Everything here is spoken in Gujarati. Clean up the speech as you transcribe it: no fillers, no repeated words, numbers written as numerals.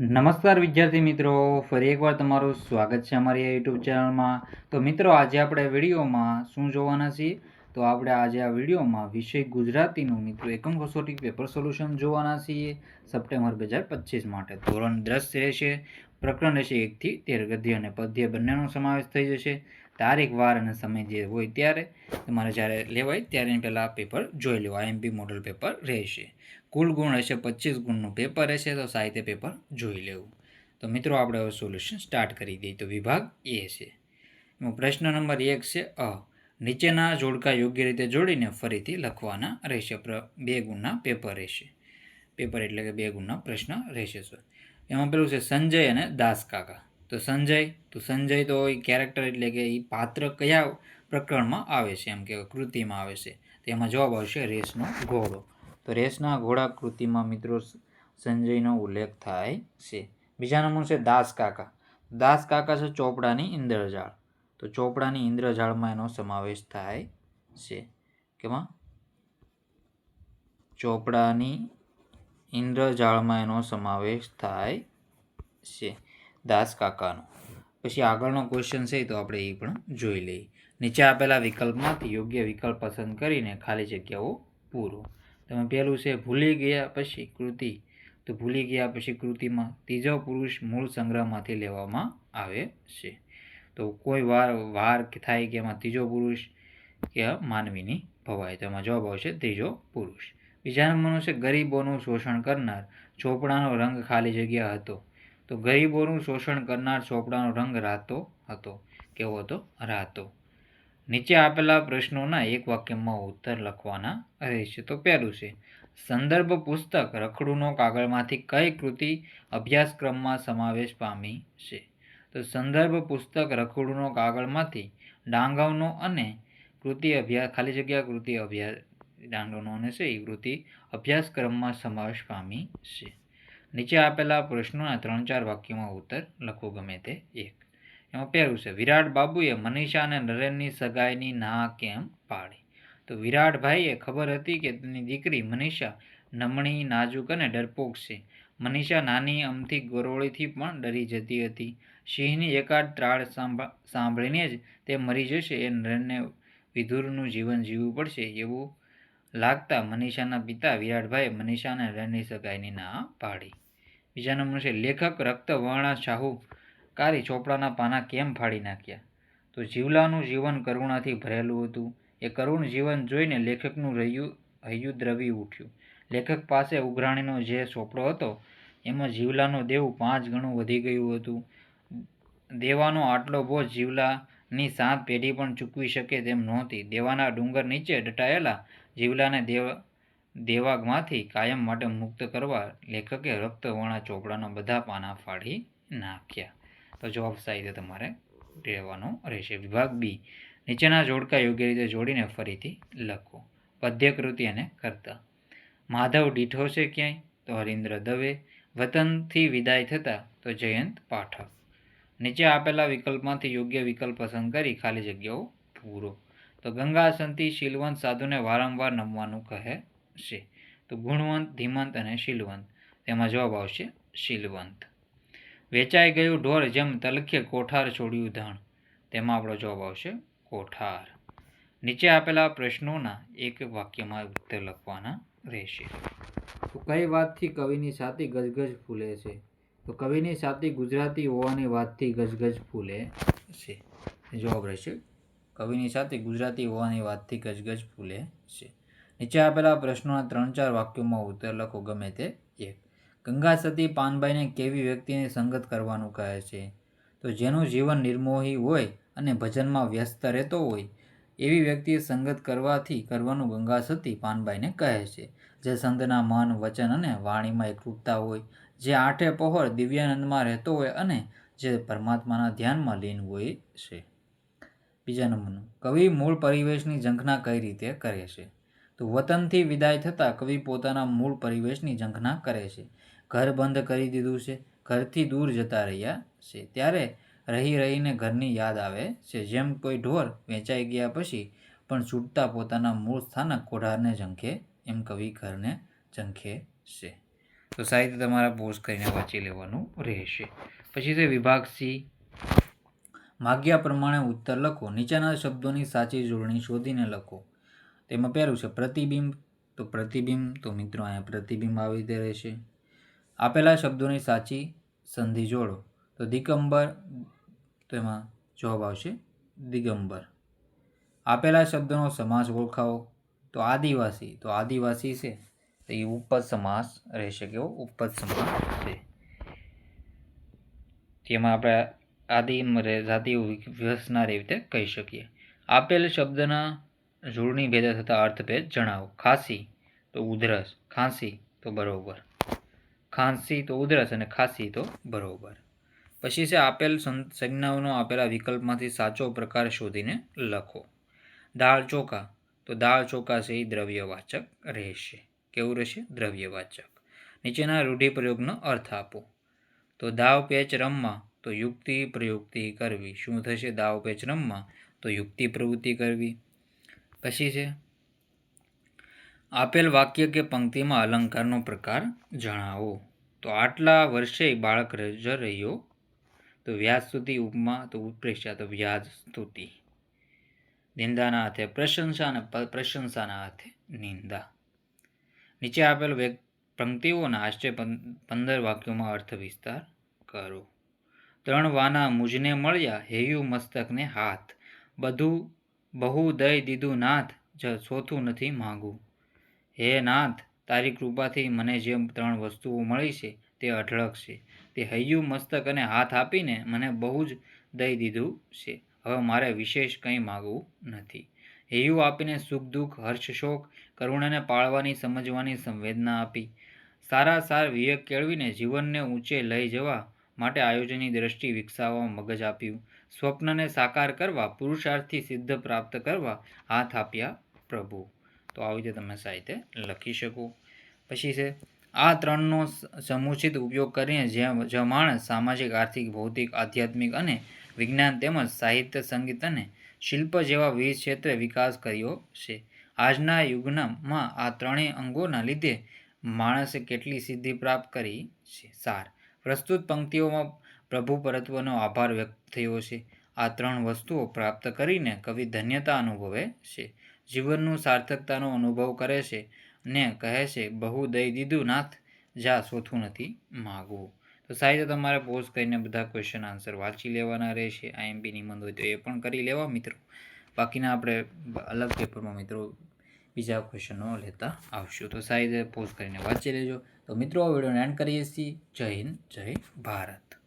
નમસ્કાર વિદ્યાર્થી મિત્રો, ફરી એકવાર તમારું સ્વાગત છે અમારી યુટ્યુબ ચેનલમાં. તો મિત્રો, આજે આપણે વિડીયોમાં શું જોવાના છીએ? તો આપણે આજે આ વિડીયોમાં વિષય ગુજરાતીનું મિત્રો એકમ કસોટી પેપર સોલ્યુશન જોવાના છીએ સપ્ટેમ્બર 2025 માટે. ધોરણ 10 રહેશે, પ્રકરણ રહેશે 1 થી 13, ગદ્ય અને પદ્ય બંનેનો સમાવેશ થઈ જશે. તારીખ, વાર અને સમય જે હોય ત્યારે તમારે જ્યારે લેવાય ત્યારે પહેલાં પેપર જોઈ લો. IMP મોડલ પેપર રહેશે. કુલ ગુણ રહેશે 25 ગુણનું પેપર રહેશે, તો સાહિત્ય પેપર જોઈ લેવું. તો મિત્રો, આપણે હવે સોલ્યુશન સ્ટાર્ટ કરી દઈએ. તો વિભાગ એ છે, એમાં પ્રશ્ન નંબર 1 છે અ. નીચેના જોડકા યોગ્ય રીતે જોડીને ફરીથી લખવાના રહેશે. 2 ગુણના પેપર રહેશે. પેપર એટલે કે 2 ગુણના પ્રશ્ન રહેશે. એમાં પેલું છે સંજય અને દાસ કાકા. તો સંજય તો એ કેરેક્ટર એટલે કે એ પાત્ર કયા પ્રકરણમાં આવે છે, એમ કે કૃતિમાં આવે છે. તો એમાં જવાબ આવશે રેસનો ઘોડો. તો રેસના ઘોડા કૃતિમાં મિત્રો સંજયનો ઉલ્લેખ થાય છે. બીજા નંબર છે દાસ કાકા. દાસ કાકા છે ચોપડાની ઇન્દ્રજાળ. તો ચોપડાની ઇન્દ્રજાળમાં એનો સમાવેશ થાય છે. કેમાં? ચોપડાની ઇન્દ્રજાળમાં એનો સમાવેશ થાય છે દાસ કાકાનો. પછી આગળનો ક્વેશ્ચન છે, તો આપણે એ પણ જોઈ લઈએ. નીચે આપેલા વિકલ્પમાંથી યોગ્ય વિકલ્પ પસંદ કરીને ખાલી જગ્યાઓ પૂરો. તમે પહેલું છે ભૂલી ગયા પછી કૃતિ. તો ભૂલી ગયા પછી કૃતિમાં ત્રીજો પુરુષ મૂળ સંગ્રહમાંથી લેવામાં આવે છે. તો કોઈ વાર થાય કે એમાં ત્રીજો પુરુષ કે માનવીની ભવાય. તો એમાં જવાબ આવશે ત્રીજો પુરુષ. બીજા નંબરનું છે ગરીબોનું શોષણ કરનાર ચોપડાનો રંગ ખાલી જગ્યા હતો. તો ગરીબોનું શોષણ કરનાર ચોપડાનો રંગ રાતો હતો. કેવો હતો? રાતો. નીચે આપેલા પ્રશ્નોના એક વાક્યમાં ઉત્તર લખવાના રહેશે. તો પહેલું છે સંદર્ભ પુસ્તક રખડુનો કાગળમાંથી કઈ કૃતિ અભ્યાસક્રમમાં સમાવેશ પામી છે? તો સંદર્ભ પુસ્તક રખડુનો કાગળમાંથી ડાંગવનો અને કૃતિ અભ્યાસ ખાલી જગ્યા કૃતિ અભ્યાસ ડાંગવનો અને છે એ કૃતિ અભ્યાસક્રમમાં સમાવેશ પામી છે. નીચે આપેલા પ્રશ્નોના 3-4 વાક્યોમાં ઉત્તર લખો, ગમે તે એક. એમાં પહેલું છે વિરાટ બાબુએ મનીષા અને નરેનની સગાઈની ના કેમ પાડી? તો વિરાટભાઈએ ખબર હતી કે તેની દીકરી મનીષા નમણી, નાજુક અને ડરપોક છે. મનીષા નાની અમથી ગરોળીથી પણ ડરી જતી હતી. સિંહની એકાદ ત્રાળ સાંભળીને જ તે મરી જશે એ નરેનને વિધુરનું જીવન જીવવું પડશે એવું લાગતા મનીષાના પિતા વિરાટભાઈએ મનીષા અને નરેનની સગાઈની ના પાડી. બીજા નંબર છે લેખક રક્તવર્ણ શાહુકારી ચોપડાના પાના કેમ ફાડી નાખ્યા? તો જીવલાનું જીવન કરુણાથી ભરેલું હતું. એ કરુણ જીવન જોઈને લેખકનું હૈયું દ્રવી ઉઠ્યું. લેખક પાસે ઉઘરાણીનો જે ચોપડો હતો એમાં જીવલાનું દેવું 5 ગણું વધી ગયું હતું. દેવાનો આટલો બોજ જીવલાની 7 પેઢી પણ ચૂકવી શકે તેમ નહોતી. દેવાના ડુંગર નીચે દટાયેલા જીવલાને દેવાગમાંથી કાયમ માટે મુક્ત કરવા લેખકે રક્તવર્ણા ચોપડાના બધા પાના ફાડી નાખ્યા. તો જવાબ સાહિત્ય તમારે રહેવાનો રહેશે. વિભાગ બી, નીચેના જોડકા યોગ્ય રીતે જોડીને ફરીથી લખો. પદ્યકૃતિ અને કર્તા. માધવ દીઠો છે ક્યાંય? તો હરીન્દ્ર દવે. વતનથી વિદાય થતા? તો જયંત પાઠક. નીચે આપેલા વિકલ્પમાંથી યોગ્ય વિકલ્પ પસંદ કરી ખાલી જગ્યાઓ પૂરો. તો ગંગા સંતી શીલવંત સાધુને વારંવાર નમવાનું કહે છે. તો ગુણવંત, ધીમંત અને શીલવંત. તેમાં જવાબ આવશે શીલવંત. વેચાઈ ગયું ઢોર જેમ તલખે કોઠાર છોડ્યું ધણ. તેમાં આપણો જવાબ આવશે કોઠાર. નીચે આપેલા પ્રશ્નોના એક વાક્યમાં ઉત્તર લખવાના રહેશે. તો કઈ વાતથી કવિની છાતી ગજગજ ફૂલે છે? તો કવિની છાતી ગુજરાતી હોવાની વાતથી ગજગજ ફૂલે છે. જવાબ રહેશે કવિની છાતી ગુજરાતી હોવાની વાતથી ગજગજ ફૂલે છે. નીચે આપેલા પ્રશ્નોના 3-4 વાક્યોમાં ઉત્તર લખો, ગમે તે એક. ગંગા સતી પાનબાઈને કેવી વ્યક્તિની સંગત કરવાનું કહે છે? તો જેનું જીવન નિર્મોહી હોય અને ભજનમાં વ્યસ્ત રહેતો હોય એવી વ્યક્તિએ સંગત કરવાનું ગંગા સતી પાનબાઈને કહે છે. જે સંતના મન, વચન અને વાણીમાં એકરૂપતા હોય, જે આઠે પહોર દિવ્યાનંદમાં રહેતો હોય અને જે પરમાત્માના ધ્યાનમાં લીન હોય છે. બીજા નંબરનું, કવિ મૂળ પરિવેશની ઝંખના કઈ રીતે કરે છે? તો વતનથી વિદાય થતાં કવિ પોતાના મૂળ પરિવેશની ઝંખના કરે છે. ઘર બંધ કરી દીધું છે, ઘરથી દૂર જતા રહ્યા છે, ત્યારે રહી રહીને ઘરની યાદ આવે છે. જેમ કોઈ ઢોર વેચાઈ ગયા પછી પણ છૂટતા પોતાના મૂળ સ્થાનક કોઠારને ઝંખે, એમ કવિ ઘરને ઝંખે છે. તો સાહિત્ય તમારા પોઝ કરીને વાંચી લેવાનું રહેશે. પછી છે વિભાગ સી, માગ્યા પ્રમાણે ઉત્તર લખો. નીચેના શબ્દોની સાચી જોડણી શોધીને લખો. તેમાં પહેલું છે પ્રતિબિંબ. તો પ્રતિબિંબ, તો મિત્રો અહીંયા પ્રતિબિંબ આવી રીતે રહેશે. આપેલા શબ્દોની સાચી સંધિ જોડો. તો દિગંબર, તો એમાં જવાબ આવશે દિગંબર. આપેલા શબ્દોનો સમાસ ઓળખાવો. તો આદિવાસી, તો આદિવાસી છે તો એ ઉપપદ સમાસ રહેશે. કેવો? ઉપપદ સમાસ છે. તેમાં આપણે આદિ જાતિ વિવસનાર એવી રીતે કહી શકીએ. આપેલ શબ્દના જોડણી ભેદે થતા અર્થભેદ જણાવો. ખાંસી તો ઉધરસ, ખાંસી તો બરોબર, ખાંસી તો ઉધરસ અને ખાંસી તો બરોબર. પછી છે આપેલ સંજ્ઞાઓનો આપેલા વિકલ્પમાંથી સાચો પ્રકાર શોધીને લખો. દાળ ચોખા, તો દાળ ચોખા છે એ દ્રવ્યવાચક રહેશે. કેવું રહેશે? દ્રવ્યવાચક. નીચેના રૂઢિપ્રયોગનો અર્થ આપો. તો દાવ પેચ રમવા, તો યુક્તિ પ્રયુક્તિ કરવી. શું થશે? દાવ પેચ રમવા તો યુક્તિ પ્રવૃત્તિ કરવી. પછી છે આપેલ વાક્ય કે પંક્તિમાં અલંકારનો પ્રકાર જણાવો. તો આટલા વર્ષે બાળક જ રહ્યો, તો વ્યાજ સ્તુતિ. ઉપમા તો ઉત્પ્રેક્ષા, તો વ્યાજ સ્તુતિ. નિંદાના હાથે પ્રશંસા અને પ્રશંસાના હાથે નિંદા. નીચે આપેલ પંક્તિઓના આશરે 15 વાક્યોમાં અર્થ વિસ્તાર કરો. 3 વાના મુજને મળ્યા, હેયું મસ્તકને હાથ. બહુ દઈ દીધું નાથ, ચોથું નથી માગું. હે નાથ, તારી કૃપાથી મને જે 3 વસ્તુઓ મળી છે તે અઢળક છે. તે હૈયું મસ્તક અને હાથ આપીને મને બહુ જ દઈ દીધું છે. હવે મારે વિશેષ કંઈ માગવું નથી. હૈયું આપીને સુખ દુઃખ હર્ષ શોક કરુણાને પાળવાની સમજવાની સંવેદના આપી. સારા સાર વિવેક કેળવીને જીવનને ઊંચે લઈ જવા માટે આયોજનની દ્રષ્ટિ વિકસાવવા મગજ આપ્યું. સ્વપ્નને સાકાર કરવા, પુરુષાર્થથી સિદ્ધ પ્રાપ્ત કરવા હાથ આપ્યા પ્રભુ. તો આવી રીતે તમે સાહિત્ય લખી શકો. પછી છે આ 3નો સમુચિત ઉપયોગ કરીને જે માણસ સામાજિક, આર્થિક, ભૌતિક, આધ્યાત્મિક અને વિજ્ઞાન તેમજ સાહિત્ય, સંગીત અને શિલ્પ જેવા વિવિધ ક્ષેત્રે વિકાસ કર્યો છે. આજના યુગમાં આ 3 અંગોના લીધે માણસે કેટલી સિદ્ધિ પ્રાપ્ત કરી છે. સાર, પ્રસ્તુત પંક્તિઓમાં પ્રભુ પરત્વનો આભાર વ્યક્ત થયો છે. આ 3 વસ્તુઓ પ્રાપ્ત કરીને કવિ ધન્યતા અનુભવે છે, જીવનનું સાર્થકતાનો અનુભવ કરે છે ને કહે છે બહુ દઈ દીધું નાથ, જા ચોથું નથી માગવું. તો સાહિત્ય તમારે પોઝ કરીને બધા ક્વેશ્ચન આન્સર વાંચી લેવાના રહેશે. આઈએમપી નિબંધ હોય તો એ પણ કરી લેવા મિત્રો. બાકીના આપણે અલગ પેપરમાં મિત્રો બીજા ક્વેશ્ચનો લેતા આવશું. તો સાહિત્ય પોઝ કરીને વાંચી લેજો. તો મિત્રો આ વિડીયોને એન્ડ કરીએ છીએ. જય હિન્દ, જય ભારત.